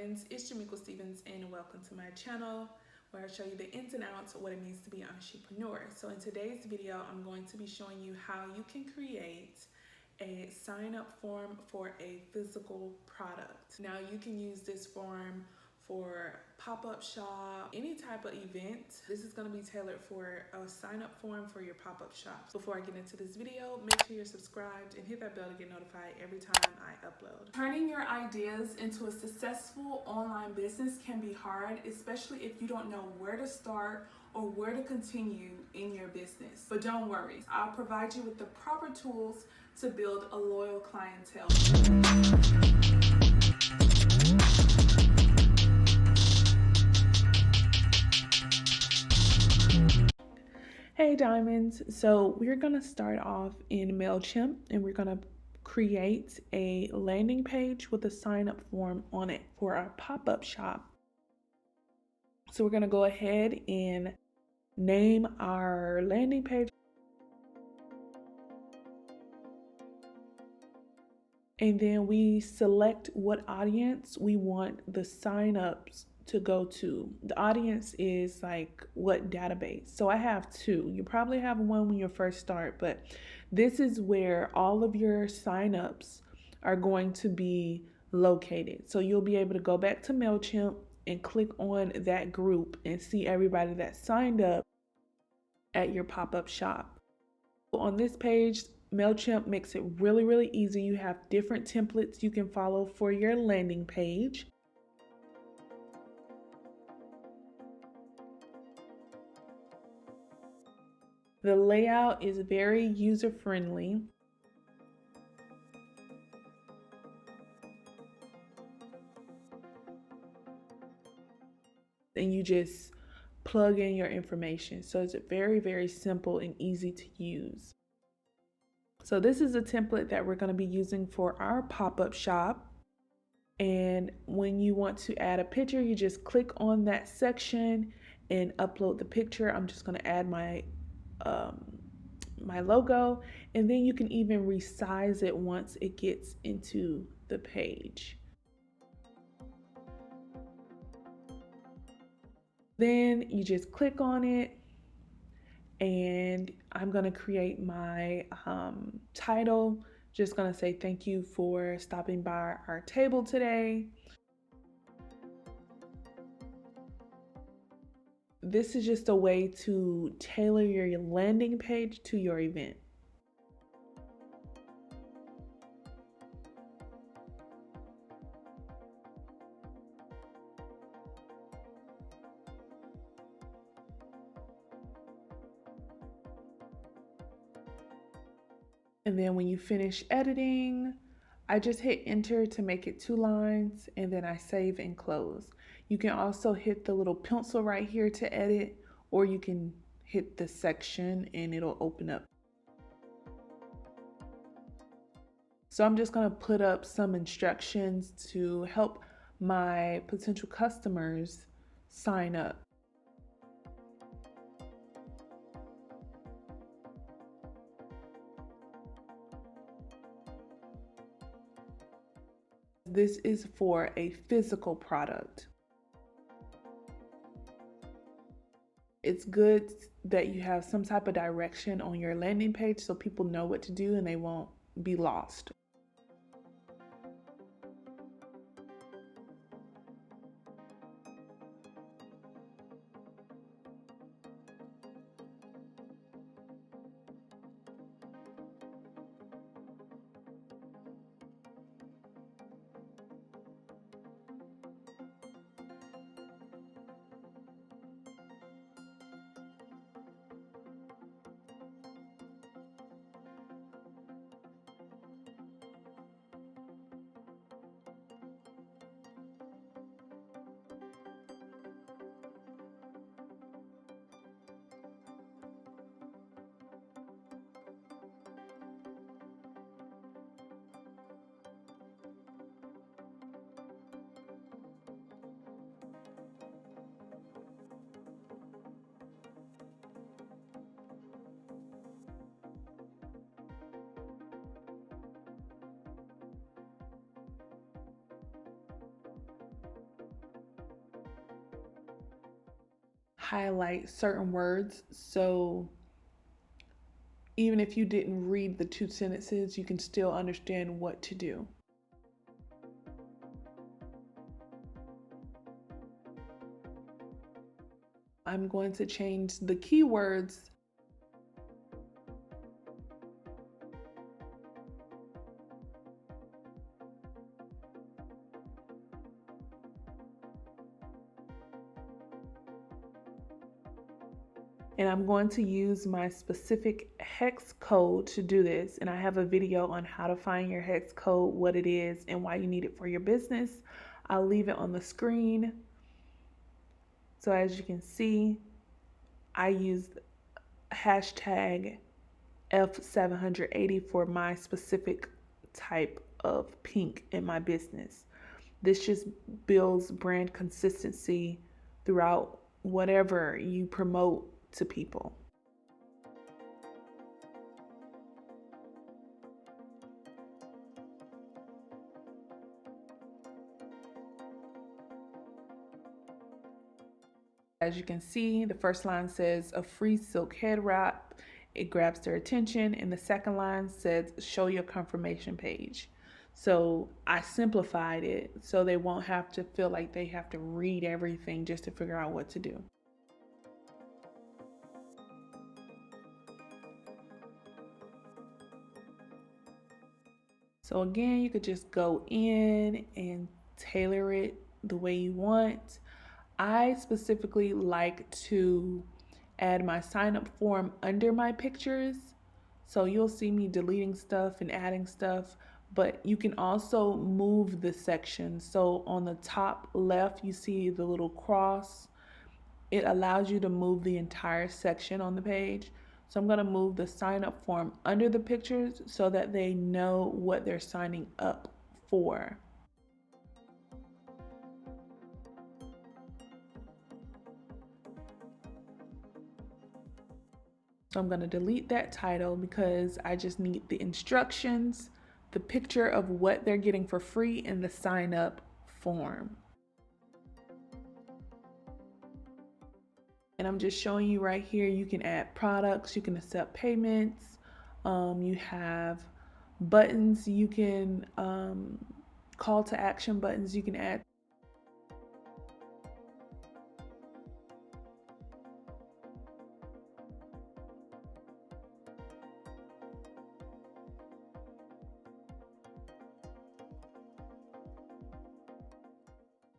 diamonds, it's Jamequa and welcome to my channel where I show you the ins and outs of what it means to be an entrepreneur. So in today's video, I'm going to be showing you how you can create a sign-up form for a physical product. Now you can use this form for pop-up shop, any type of event. This is going to be tailored for a sign-up form for your pop-up shop. Before I get into this video, make sure you're subscribed and hit that bell to get notified every time I upload. Turning your ideas into a successful online business can be hard, especially if you don't know where to start or where to continue in your business. But don't worry, I'll provide you with the proper tools to build a loyal clientele. Hey diamonds, so we're gonna start off in MailChimp and we're gonna create a landing page with a sign up form on it for our pop-up shop. So we're gonna go ahead and name our landing page. And then we select what audience we want the sign-ups to go to. The audience is like what database. So I have two. You probably have one when you first start, but this is where all of your sign-ups are going to be located. So you'll be able to go back to MailChimp and click on that group and see everybody that signed up at your pop-up shop. On this page, MailChimp makes it really easy. You have different templates you can follow for your landing page. The layout is very user-friendly. And you just plug in your information. So it's very simple and easy to use. So this is a template that we're going to be using for our pop-up shop. And when you want to add a picture, you just click on that section and upload the picture. I'm just going to add my logo, and then you can even resize it once it gets into the page. Then you just click on it, and I'm going to create my title. Just going to say thank you for stopping by our table today. This is just a way to tailor your landing page to your event. And then when you finish editing, I just hit enter to make it 2 lines, and then I save and close. You can also hit the little pencil right here to edit, or you can hit the section and it'll open up. So I'm just going to put up some instructions to help my potential customers sign up. This is for a physical product. It's good that you have some type of direction on your landing page so people know what to do and they won't be lost. highlight certain words, so even if you didn't read the 2 sentences, you can still understand what to do. I'm going to change the keywords and I'm going to use my specific hex code to do this. And I have a video on how to find your hex code, what it is, and why you need it for your business. I'll leave it on the screen. So as you can see, I used hashtag F780 for my specific type of pink in my business. This just builds brand consistency throughout whatever you promote to people. As you can see, the first line says a free silk head wrap. It grabs their attention. And the second line says show your confirmation page. So I simplified it so they won't have to feel like they have to read everything just to figure out what to do. So again, you could just go in and tailor it the way you want. I specifically like to add my sign up form under my pictures. So you'll see me deleting stuff and adding stuff, but you can also move the section. So on the top left, you see the little cross. It allows you to move the entire section on the page. So I'm going to move the sign up form under the pictures so that they know what they're signing up for. So I'm going to delete that title because I just need the instructions, the picture of what they're getting for free, and the sign up form. And I'm just showing you right here, you can add products, you can accept payments, you have buttons, you can call to action buttons you can add.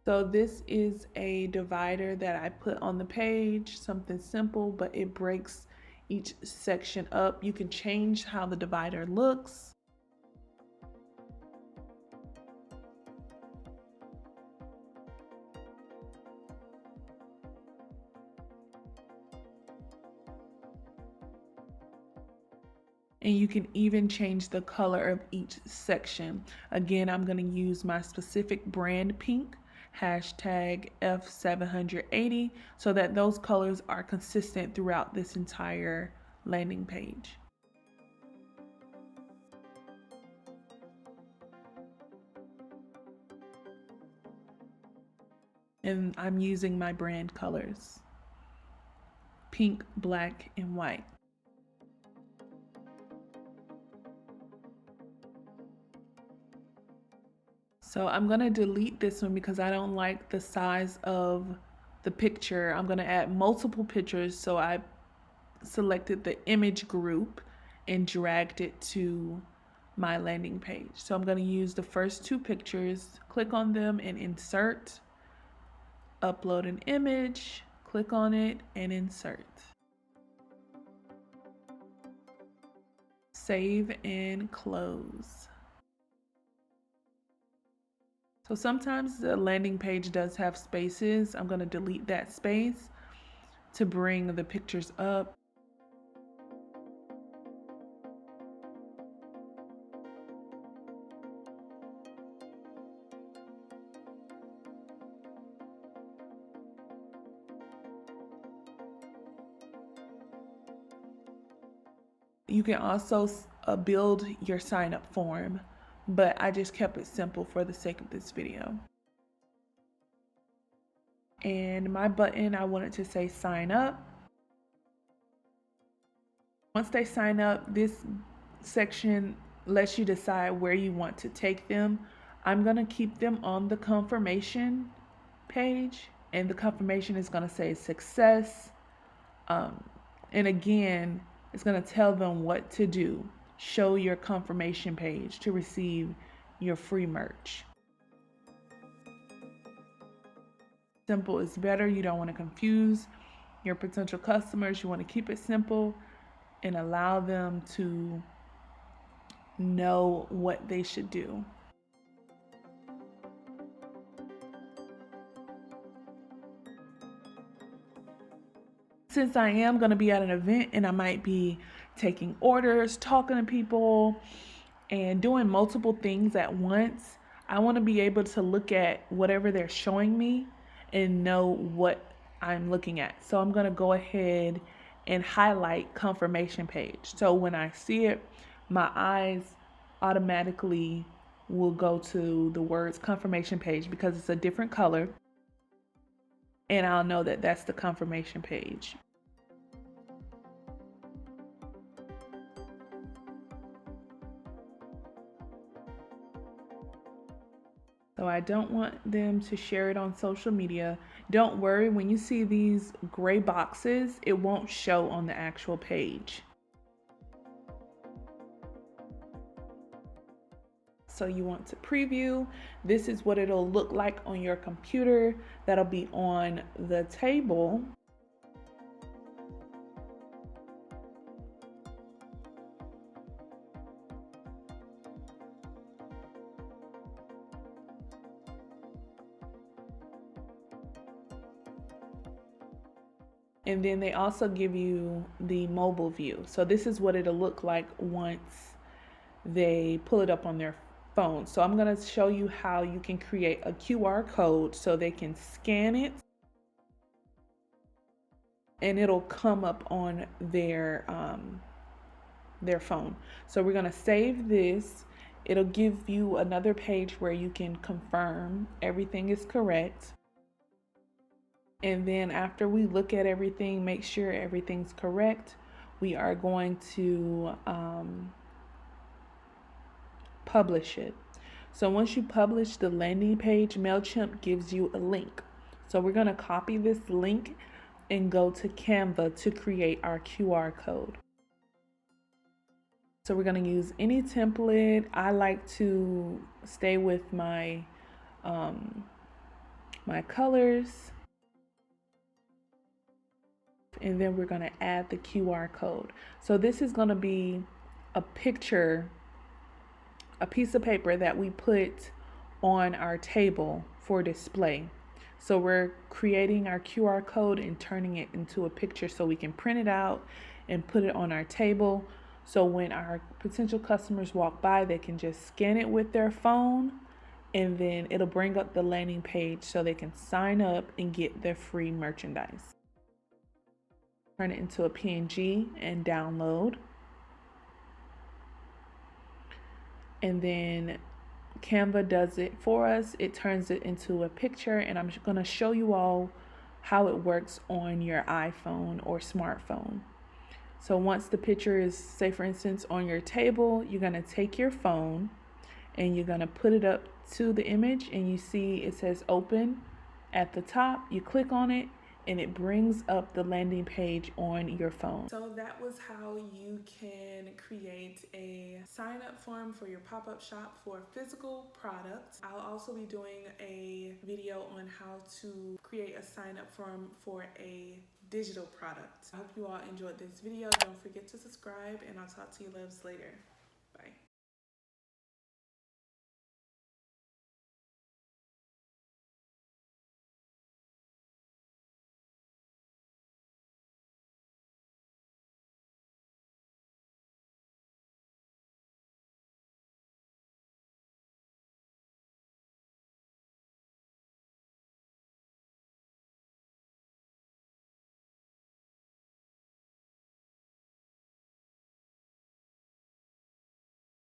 So this is a divider that I put on the page, something simple, but it breaks each section up. You can change how the divider looks. And you can even change the color of each section. Again, I'm going to use my specific brand pink, hashtag F780, so that those colors are consistent throughout this entire landing page. And I'm using my brand colors, pink, black, and white. So I'm going to delete this one because I don't like the size of the picture. I'm going to add multiple pictures. So I selected the image group and dragged it to my landing page. So I'm going to use the first 2 pictures, click on them and insert, upload an image, click on it and insert. Save and close. So sometimes the landing page does have spaces. I'm going to delete that space to bring the pictures up. You can also build your sign up form, but I just kept it simple for the sake of this video. And my button, I want it to say sign up. Once they sign up, this section lets you decide where you want to take them. I'm going to keep them on the confirmation page, and the confirmation is going to say success. And again, it's going to tell them what to do. Show your confirmation page to receive your free merch. Simple is better. You don't want to confuse your potential customers. You want to keep it simple and allow them to know what they should do. Since I am going to be at an event and I might be taking orders, talking to people, and doing multiple things at once, I want to be able to look at whatever they're showing me and know what I'm looking at. So I'm going to go ahead and highlight confirmation page. So when I see it, my eyes automatically will go to the words confirmation page because it's a different color, and I'll know that that's the confirmation page. So I don't want them to share it on social media. Don't worry, when you see these gray boxes, it won't show on the actual page. So you want to preview. This is what it'll look like on your computer. That'll be on the table. And then they also give you the mobile view. So this is what it'll look like once they pull it up on their phone. So I'm going to show you how you can create a QR code so they can scan it and it'll come up on their phone. So we're going to save this. It'll give you another page where you can confirm everything is correct. And then after we look at everything, make sure everything's correct, we are going to publish it. So once you publish the landing page, MailChimp gives you a link. So we're going to copy this link and go to Canva to create our QR code. So we're going to use any template. I like to stay with my my colors. And then we're going to add the QR code. So this is going to be a picture, a piece of paper that we put on our table for display. So we're creating our QR code and turning it into a picture so we can print it out and put it on our table. So when our potential customers walk by, they can just scan it with their phone, and then it'll bring up the landing page so they can sign up and get their free merchandise. Turn it into a PNG and download. And then Canva does it for us. It turns it into a picture, and I'm going to show you all how it works on your iPhone or smartphone. So once the picture is, say for instance, on your table, you're going to take your phone and you're going to put it up to the image, and you see it says open at the top. You click on it and it brings up the landing page on your phone. So that was how you can create a sign-up form for your pop-up shop for physical products. I'll also be doing a video on how to create a sign-up form for a digital product. I hope you all enjoyed this video. Don't forget to subscribe, and I'll talk to you loves later.